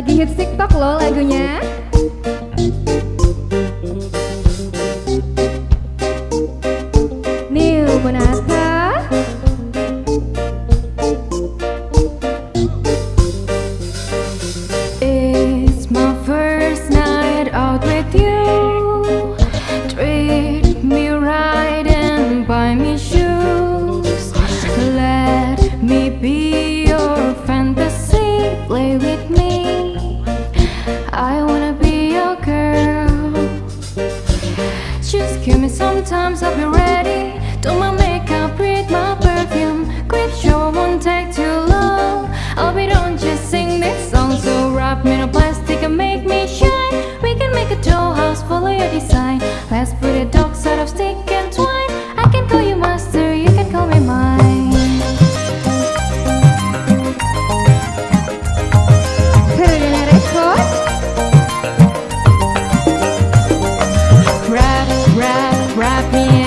Lagi hits TikTok loh lagunya. New Monata. It's my first night out with you. Treat me right and buy me shoes. Let me be your fantasy. Play with me. I wanna be your girl. Just give me some time, I'll be ready. Do my makeup, read my perfume. Quick show won't take too long. I'll be done, just sing this song. So wrap me in a plastic and make me shine. We can make a dollhouse, follow your design. Let's put a dogs out of stick and twine. I can call you master, you can call me mine. Perdana Record. Wrap me